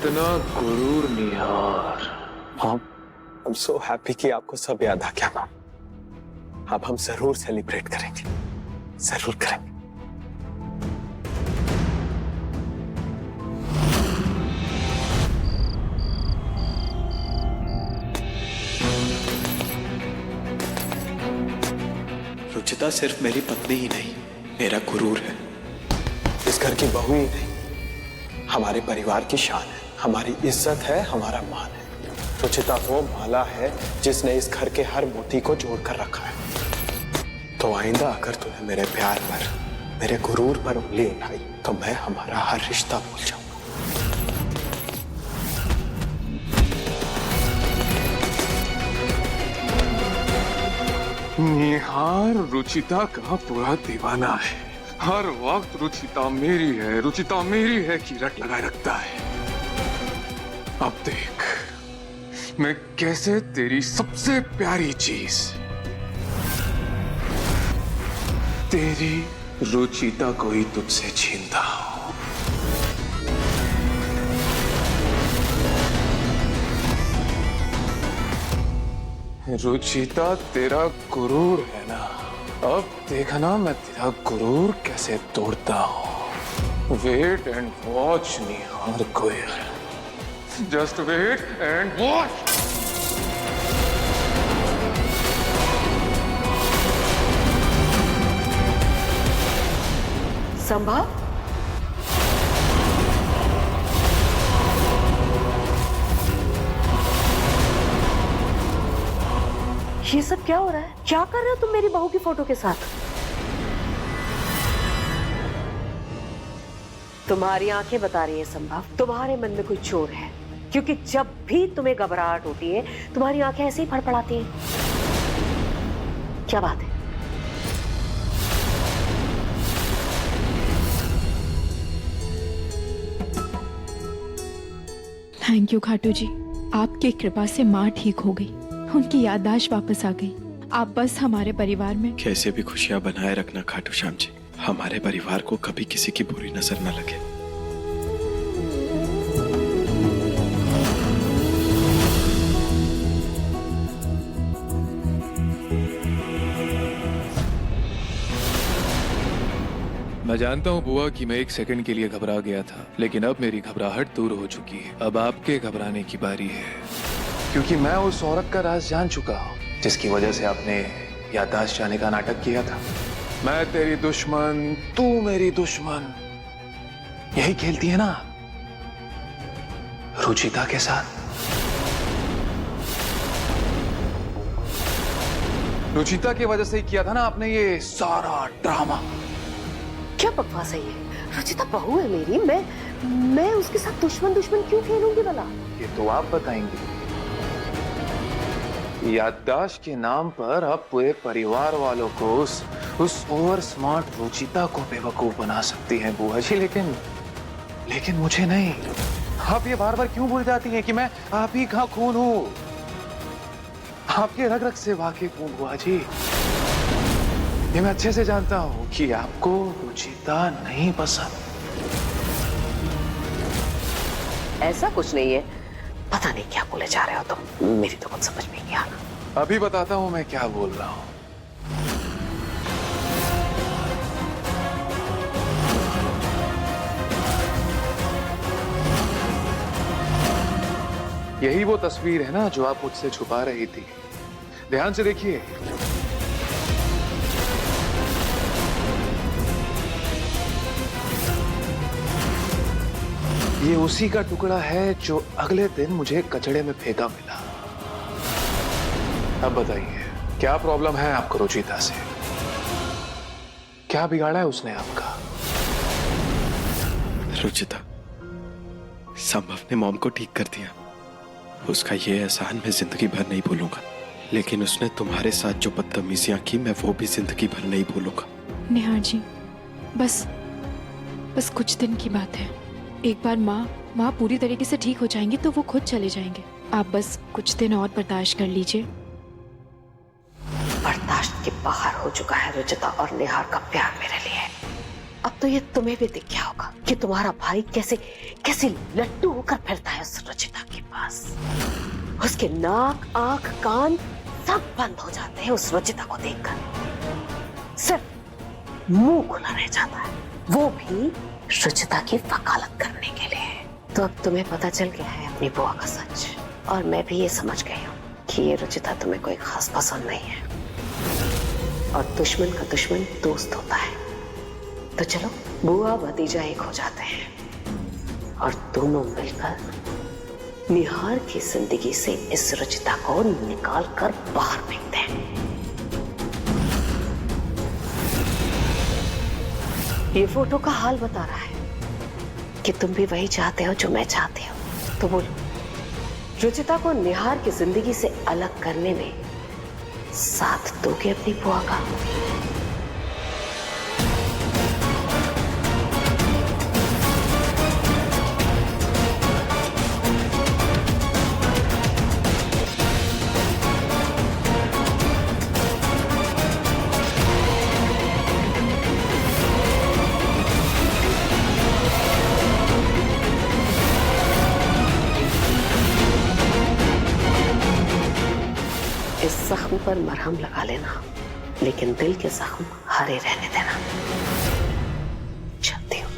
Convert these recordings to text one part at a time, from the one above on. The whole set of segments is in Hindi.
इतना गुरूर निहार। हाँ, I'm so happy कि आपको सब याद आ गया मैम। अब हम जरूर सेलिब्रेट करेंगे, जरूर करेंगे। रुचिता सिर्फ मेरी पत्नी ही नहीं, मेरा गुरूर है। इस घर की बहू ही नहीं, हमारे परिवार की शान है, हमारी इज्जत है, हमारा मान है। रुचिता वो माला है जिसने इस घर के हर मोती को जोड़कर रखा है। तो आइंदा अगर तूने मेरे प्यार पर, मेरे गुरूर पर उंगली उठाई तो मैं हमारा हर रिश्ता भूल जाऊंगा। निहार रुचिता का पूरा दीवाना है। हर वक्त रुचिता मेरी है, रुचिता मेरी है की रट लगाए रखता है। अब देख मैं कैसे तेरी सबसे प्यारी चीज, तेरी रुचिता को ही तुझसे छीनता हूं। रुचिता तेरा गुरूर है ना, अब देखना मैं तेरा गुरूर कैसे तोड़ता हूं। Wait and watch Nihar Goyal, just wait and watch. संभव, ये सब क्या हो रहा है? क्या कर रहे हो तुम मेरी बहू की फोटो के साथ? तुम्हारी आंखें बता रही है संभव, तुम्हारे मन में कोई चोर है, क्योंकि जब भी तुम्हें घबराहट होती है तुम्हारी आंखें ऐसे ही फड़फड़ाती हैं। क्या बात है? थैंक यू खाटू जी, आपकी कृपा से माँ ठीक हो गई, उनकी याददाश्त वापस आ गई। आप बस हमारे परिवार में कैसे भी खुशियां बनाए रखना खाटू श्याम जी, हमारे परिवार को कभी किसी की बुरी नजर न लगे। मैं जानता हूँ बुआ कि मैं एक सेकंड के लिए घबरा गया था, लेकिन अब मेरी घबराहट दूर हो चुकी है। अब आपके घबराने की बारी है, क्योंकि मैं उस औरत का राज जान चुका हूँ जिसकी वजह से आपने याददाश्त जाने का नाटक किया था। मैं तेरी दुश्मन, तू मेरी दुश्मन, यही खेलती है ना रुचिता के साथ। रुचिता की वजह से ही किया था ना आपने ये सारा ड्रामा। क्या बकवास है ये? रुचिता बहू है मेरी, मैं उसके साथ दुश्मन क्यों खेलूंगी भला? ये तो आप बताएंगे। याददाश्त के नाम पर आप पूरे परिवार वालों को उस ओवर स्मार्ट रुचिता को बेवकूफ बना सकती हैं बुआ जी, लेकिन मुझे नहीं। आप ये बार बार क्यों भूल जाती हैं कि मैं आप ही का खून हूं, आपके रग रग से वाकिफ हूं बुआ जी। ये मैं अच्छे से जानता हूं कि आपको रुचिता नहीं पसंद। ऐसा कुछ नहीं है, पता नहीं क्या बोले जा रहे हो तुम, मेरी तो कुछ समझ में नहीं आ रहा। अभी बताता हूं मैं क्या बोल रहा हूं। यही वो तस्वीर है ना जो आप मुझसे छुपा रही थी, ध्यान से देखिए। ये उसी का टुकड़ा है जो अगले दिन मुझे कचड़े में फेंका मिला। अब बताइए क्या प्रॉब्लम है आपको रुचिता से? क्या बिगाड़ा है उसने आपका? रुचिता, संभव ने मॉम को ठीक कर दिया। उसका ये एहसान मैं जिंदगी भर नहीं भूलूंगा, लेकिन उसने तुम्हारे साथ जो बदतमीजियां की मैं वो भी जिंदगी भर नहीं भूलूंगा। निहार जी, बस कुछ दिन की बात है। एक बार माँ पूरी तरीके से ठीक हो जाएंगी तो वो खुद चले जाएंगे। आप बस कुछ दिन और बर्दाश्त कर लीजिए। बर्दाश्त के बाहर हो चुका है रुचिता और निहार का प्यार मेरे लिए। अब तो ये तुम्हें भी दिख गया होगा कि तुम्हारा भाई कैसे कैसे लट्टू होकर फिरता है उस रुचिता के पास। उसके नाक, आंख, कान सब बंद हो जाते हैं उस रुचिता को देखकर। सिर्फ मुंह खुला रह जाता है, वो भी रुचिता की वकालत करने के लिए। तो अब तुम्हें पता चल गया है अपनी बुआ का सच, और मैं भी ये समझ गई हूँ कि ये रुचिता तुम्हें कोई खास पसंद नहीं है, और दुश्मन का दुश्मन दोस्त होता है। तो चलो, बुआ भतीजा एक हो जाते हैं और दोनों मिलकर निहार की जिंदगी से इस रुचिता को निकाल कर बाहर फेंकते हैं। ये फोटो का हाल बता रहा है कि तुम भी वही चाहते हो जो मैं चाहती हूँ। तो बोलो, रुचिता को निहार की जिंदगी से अलग करने में साथ दोगे अपनी बुआ का? इस जख्म पर मरहम लगा लेना, लेकिन दिल के जख्म हरे रहने देना। चलती हूँ।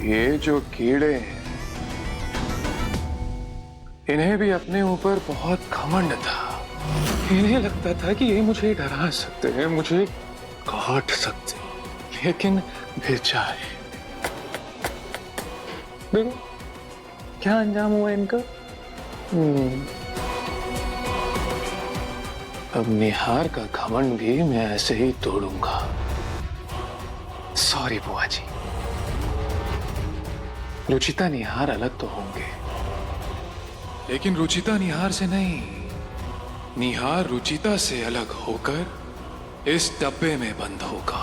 ये जो कीड़े हैं, इन्हें भी अपने ऊपर बहुत घमंड था। इन्हें लगता था कि ये मुझे डरा सकते हैं, मुझे काट सकते हैं, लेकिन बेचारे, देखो क्या अंजाम हुआ इनका। अब निहार का घमंड भी मैं ऐसे ही तोड़ूंगा। सॉरी बुआ जी, रुचिता निहार अलग तो होंगे, लेकिन रुचिता निहार से नहीं, निहार रुचिता से अलग होकर इस डब्बे में बंद होगा।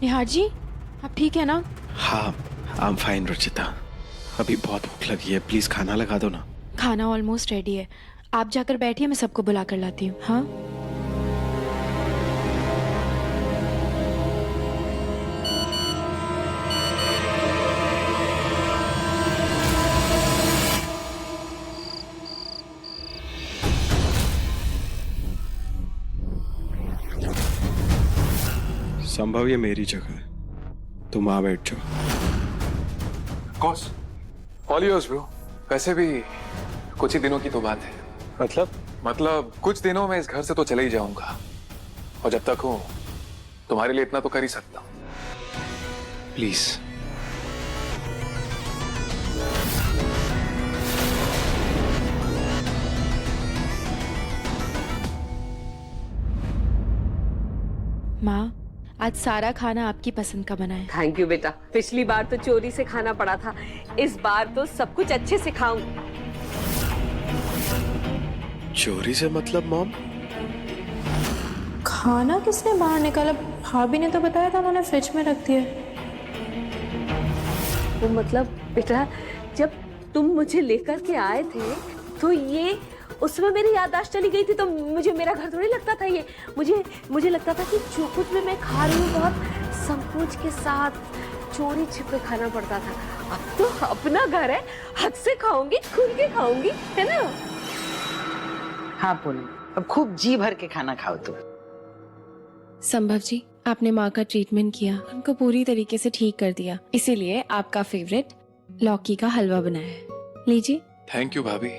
निहार जी, आप ठीक है ना? हाँ, आई एम फाइन रुचिता। अभी बहुत भूख लगी है, प्लीज खाना लगा दो ना। खाना ऑलमोस्ट रेडी है, आप जाकर बैठिए, मैं सबको बुला कर लाती हूँ। हाँ, संभव ये मेरी जगह है, तुम आ बैठ जाओ। Cos, all yours bro. वैसे भी कुछ ही दिनों की तो बात है। मतलब कुछ दिनों में इस घर से तो चले ही जाऊंगा, और जब तक हूं तुम्हारे लिए इतना तो कर ही सकता हूं। प्लीज। माँ, आज सारा खाना आपकी पसंद का बना है। थैंक यू बेटा। पिछली बार तो चोरी से खाना पड़ा था, इस बार तो सब कुछ अच्छे से खाऊंगी। चोरी से मतलब मॉम? खाना किसने बाहर निकाला? भाभी ने तो बताया था, उन्होंने फ्रिज में रख दिया। वो मतलब बेटा, जब तुम मुझे लेकर के आए थे तो ये उसमें मेरी याददाश्त चली गई थी, तो मुझे मेरा घर थोड़ी लगता था ये। मुझे लगता था कि जो कुछ भी मैं खा रही हूँ बहुत संकोच के साथ चोरी छिपे खाना पड़ता था। अब तो अपना घर है, हक से खाऊंगी, खुल के खाऊंगी, है ना? हाँ पूनम, अब खूब जी भर के खाना खाओ तुम। संभव जी, आपने माँ का ट्रीटमेंट किया, उनको पूरी तरीके से ठीक कर दिया, इसीलिए आपका फेवरेट लौकी का हलवा बनाया है। लीजिए। थैंक यू भाभी,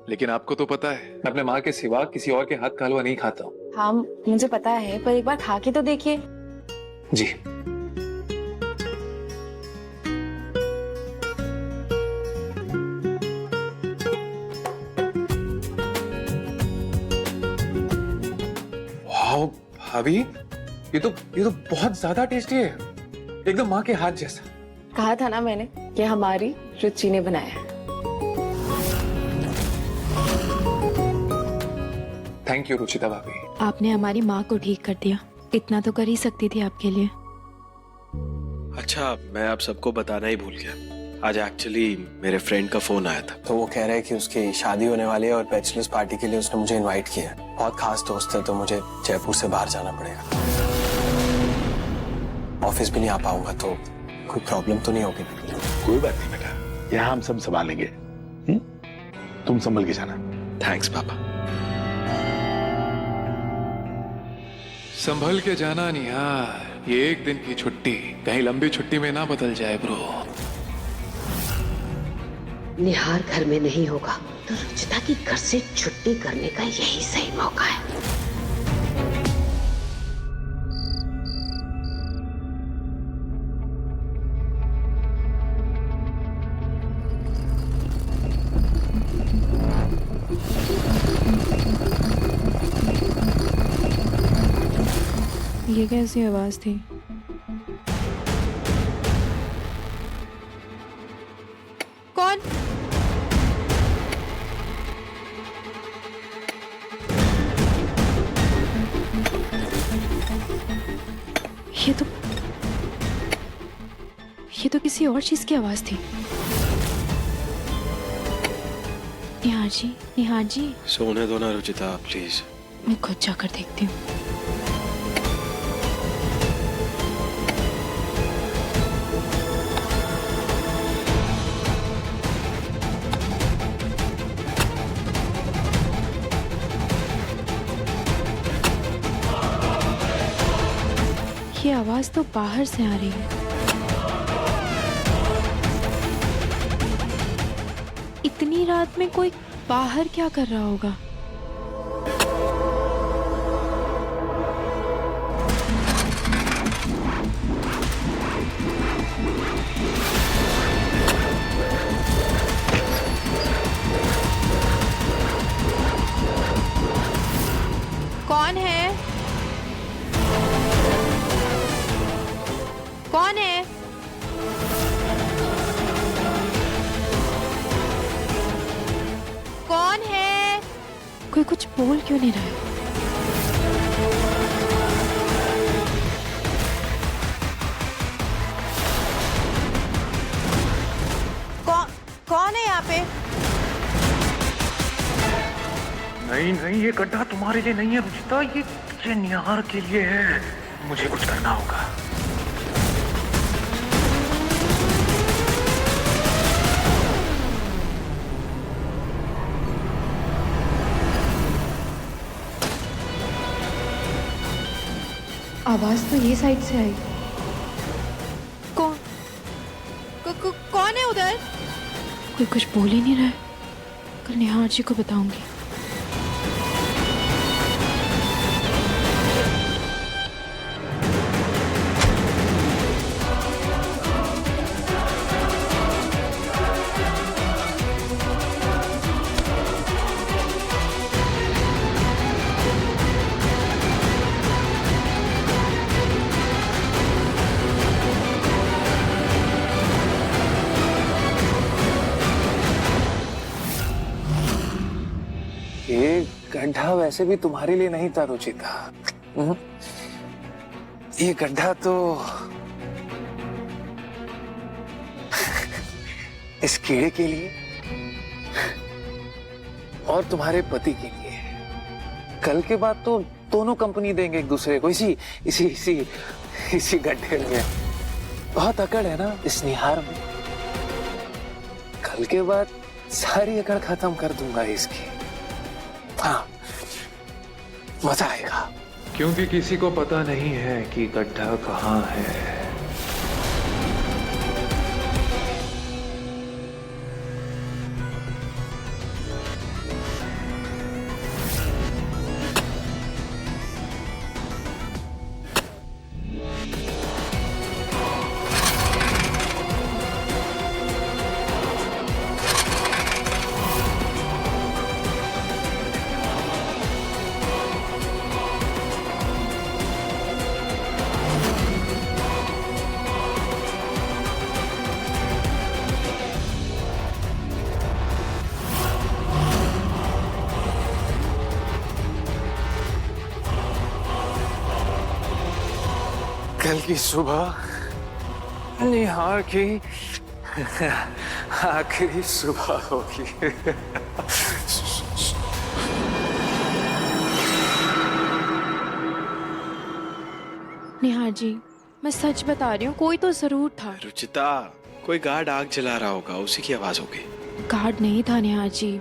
लेकिन आपको तो पता है मैं अपने माँ के सिवा किसी और के हाथ का हलवा नहीं खाता हूँ। हाँ मुझे पता है, पर एक बार खा के तो देखिए। जी। वाह भाभी, ये तो बहुत ज्यादा टेस्टी है, एकदम माँ के हाथ जैसा। कहा था ना मैंने, ये हमारी रुचि ने बनाया है। थैंक यू रुचिता भाभी। आपने हमारी माँ को ठीक कर दिया, इतना तो कर ही सकती थी आपके लिए। अच्छा, मैं आप सबको बताना ही भूल गया, आज एक्चुअली मेरे फ्रेंड का फोन आया था। तो वो कह रहा है कि उसकी शादी होने वाली है और बैचलर्स पार्टी के लिए उसने मुझे इनवाइट किया है। बहुत खास दोस्त है, तो मुझे जयपुर से बाहर जाना पड़ेगा। ऑफिस भी नहीं आ पाऊंगा, तो कोई प्रॉब्लम तो नहीं होगी? कोई बात नहीं बेटा, यहाँ हम सब संभालेंगे। तुम संभल के जाना। थैंक्स पापा। संभल के जाना निहार, ये एक दिन की छुट्टी कहीं लंबी छुट्टी में ना बदल जाए ब्रो। निहार घर में नहीं होगा तो रुचिता की घर से छुट्टी करने का यही सही मौका है। ये कैसी आवाज थी? कौन? ये तो किसी और चीज की आवाज थी। निहार जी सोने दो ना रुचिता प्लीज। मैं खुद जाकर देखती हूँ। ये आवाज तो बाहर से आ रही है। इतनी रात में कोई बाहर क्या कर रहा होगा? कौन है? कौन है? कौन है? कोई कुछ बोल क्यों नहीं रहा है? कौन है यहाँ पे? नहीं, ये गड्ढा तुम्हारे लिए नहीं है रुचिता, ये निहार के लिए है। मुझे कुछ करना होगा। आवाज तो ये साइड से आई। कौन है उधर? कोई कुछ बोल ही नहीं रहा है। कल निहार जी को बताऊंगी। ये गड्ढा वैसे भी तुम्हारे लिए नहीं था रुचिता। ये गड्ढा तो इस कीड़े के लिए और तुम्हारे पति के लिए। कल के बाद तो दोनों कंपनी देंगे एक दूसरे को इसी गड्ढे में। बहुत अकड़ है ना इस निहार में। कल के बाद सारी अकड़ खत्म कर दूंगा इसकी। हाँ, मजा आएगा। क्योंकि किसी को पता नहीं है कि गड्ढा कहाँ है। की सुबह, निहार की आखिरी सुबह होगी। निहार जी, मैं सच बता रही हूँ, कोई तो जरूर था। रुचिता, कोई गार्ड आग जला रहा होगा, उसी की आवाज होगी। गार्ड नहीं था निहार जी।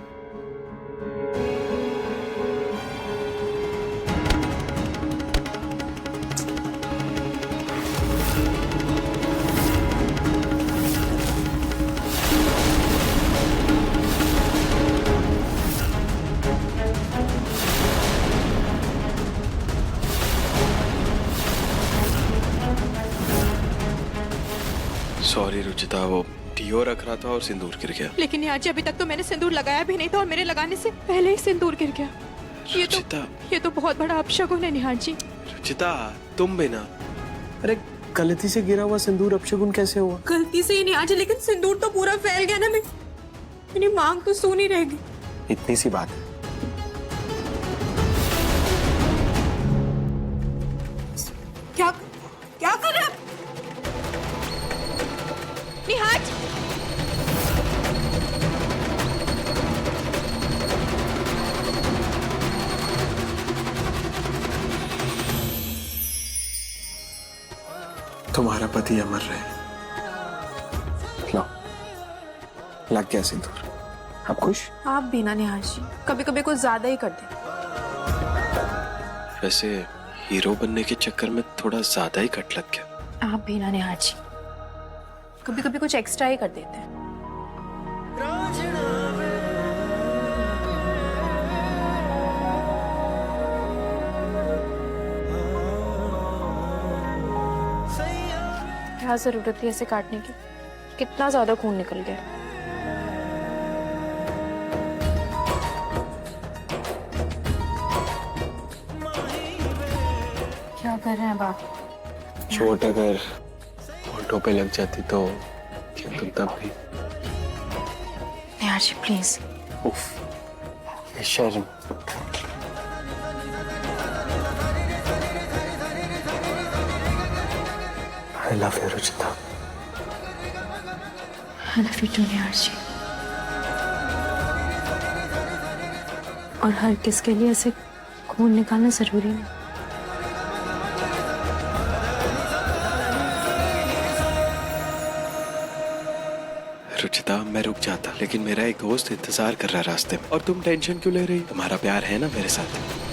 सॉरी रुचिता, वो डीओ रख रहा था और सिंदूर गिर गया। लेकिन निहार जी, अभी तक तो मैंने सिंदूर लगाया भी नहीं था और मेरे लगाने से पहले ही सिंदूर गिर गया। ये तो बहुत बड़ा अपशगुन है निहार जी। रुचिता, तुम भी ना। अरे गलती से गिरा हुआ सिंदूर अपशगुन कैसे हुआ? गलती से ही निहार जी, लेकिन सिंदूर तो पूरा फैल गया ना। मेरी मांग तो सूनी रहेगी। इतनी सी बात है। क्या कर रहे हैं निहार, तुम्हारा पति अमर रहे। लो, लग गया सिंदूर। आप खुश? आप भी ना निहार जी, कभी कभी कुछ ज्यादा ही कर दे। वैसे हीरो बनने के चक्कर में थोड़ा ज्यादा ही कट लग गया। आप भी ना निहार जी, कभी कभी कुछ एक्स्ट्रा ही कर देते हैं। क्या जरूरत थी ऐसे काटने की? कितना ज्यादा खून निकल गया। क्या कर रहे हैं बाप? चोट अगर होठों पे लग जाती तो क्या तुम तब भी? निहार जी प्लीज। उफ, ये शर्म। I love you, Ruchita. I love you too, निहार जी। और हर किसके लिए ऐसे खून निकालना जरूरी नहीं। रुचिता, मैं रुक जाता, लेकिन मेरा एक दोस्त इंतजार कर रहा है रास्ते में। और तुम टेंशन क्यों ले रही? तुम्हारा प्यार है ना मेरे साथ।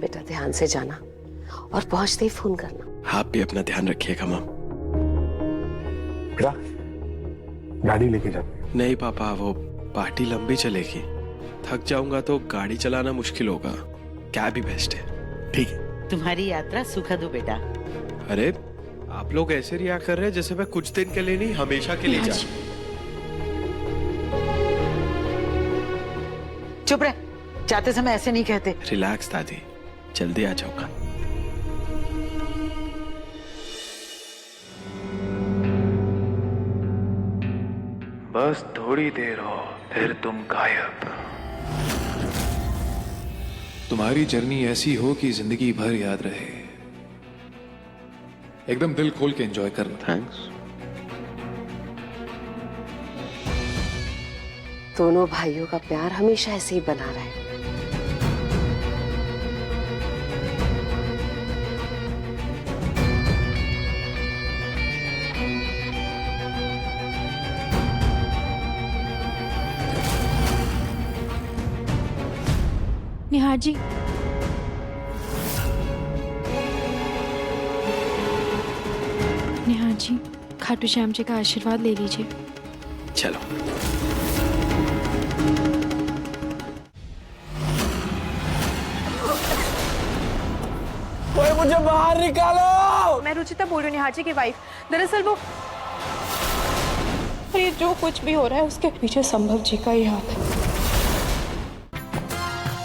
बेटा ध्यान से जाना और पहुंचते ही फोन करना। आप भी अपना ध्यान रखिएगा माम। बेटा, गाड़ी लेके जाते। नहीं पापा, वो पार्टी लंबी चलेगी, थक जाऊंगा तो गाड़ी चलाना मुश्किल होगा। कैब ही बेस्ट है। ठीक है। तुम्हारी यात्रा सुखद हो बेटा। अरे आप लोग ऐसे रिया कर रहे हैं जैसे मैं कुछ दिन के लिए नहीं, हमेशा के लिए जा। चुप रहे, जाते समय ऐसे नहीं कहते। रिलैक्स दादी, जल्दी आ जाऊंगा। बस थोड़ी देर हो, फिर तुम गायब। तुम्हारी जर्नी ऐसी हो कि जिंदगी भर याद रहे। एकदम दिल खोल के एंजॉय करना। थैंक्स। दोनों भाइयों का प्यार हमेशा ऐसे ही बना रहे। निहार जी, निहार जी, खाटू श्याम जी का आशीर्वाद ले लीजिए। चलो। कोई मुझे बाहर निकालो। मैं रुचिता बोल रही हूँ, निहार जी की वाइफ। दरअसल वो, ये जो कुछ भी हो रहा है उसके पीछे संभव जी का ही हाथ है।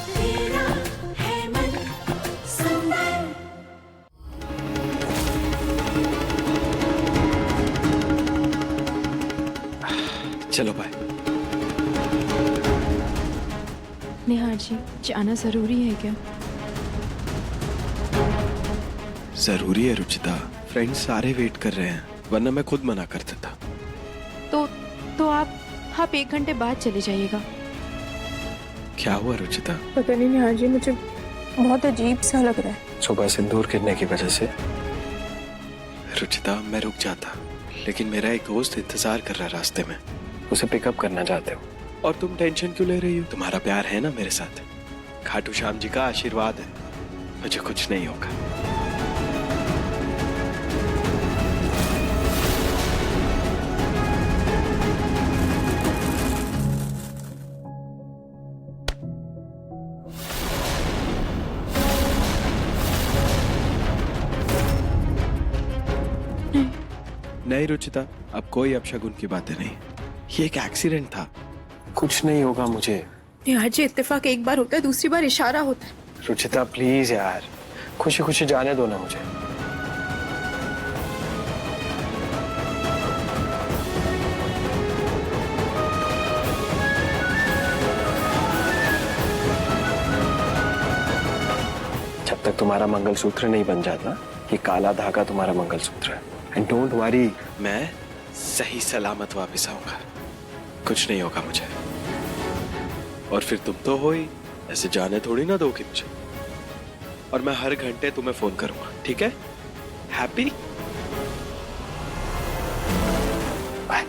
तेरा है मन सुंदर। चलो बाय। निहार जी, जाना जरूरी है क्या? जरूरी है रुचिता, फ्रेंड्स सारे वेट कर रहे हैं, वरना मैं खुद मना कर देता। तो आप 1 घंटे बाद चले जाइएगा। क्या हुआ रुचिता? पता नहीं निहार जी, मुझे बहुत अजीब सा लग रहा है। सुबह सिंदूर गिरने की वजह से। रुचिता मैं रुक जाता, लेकिन मेरा एक दोस्त इंतजार कर रहा है रास्ते में। उसे पिकअप करना चाहते हो? और तुम टेंशन क्यों ले रही हो? तुम्हारा प्यार है ना मेरे साथ, खाटू श्याम जी का आशीर्वाद है, मुझे कुछ नहीं होगा। नहीं रुचिता, अब कोई अपशगुन की बातें नहीं, ये एक एक्सीडेंट था। कुछ नहीं होगा मुझे। निहार जी, इत्तेफाक एक बार होता है, दूसरी बार इशारा होता है। रुचिता प्लीज यार, खुशी खुशी जाने दो ना मुझे। जब तक तुम्हारा मंगलसूत्र नहीं बन जाता, ये काला धागा तुम्हारा मंगलसूत्र है। एंड डोंट वरी, मैं सही सलामत वापस आऊंगा, कुछ नहीं होगा मुझे। और फिर तुम तो हो ही, ऐसे जाने थोड़ी ना दोगे मुझे। और मैं हर घंटे तुम्हें फोन करूंगा, ठीक है? हैप्पी? बाय।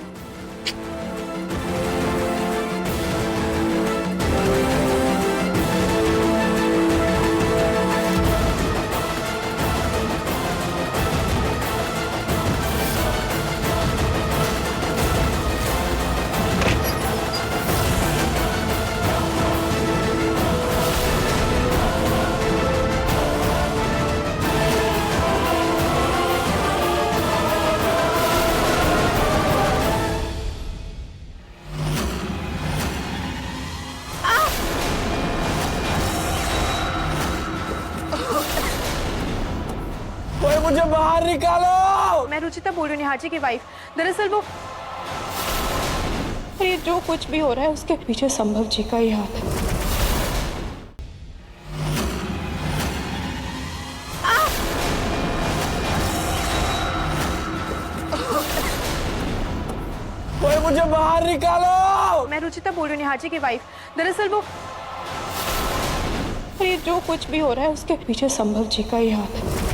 मुझे बाहर निकालो। मैं रुचिता बोल रही हूँ, निहार जी की वाइफ। दरअसल वो, ये जो कुछ भी हो रहा है उसके पीछे संभव जी का ही हाथ है। मुझे बाहर निकालो। मैं रुचिता बोल रही हूँ, निहार जी की वाइफ। दरअसल वो, ये जो कुछ भी हो रहा है उसके पीछे संभव जी का ही हाथ है।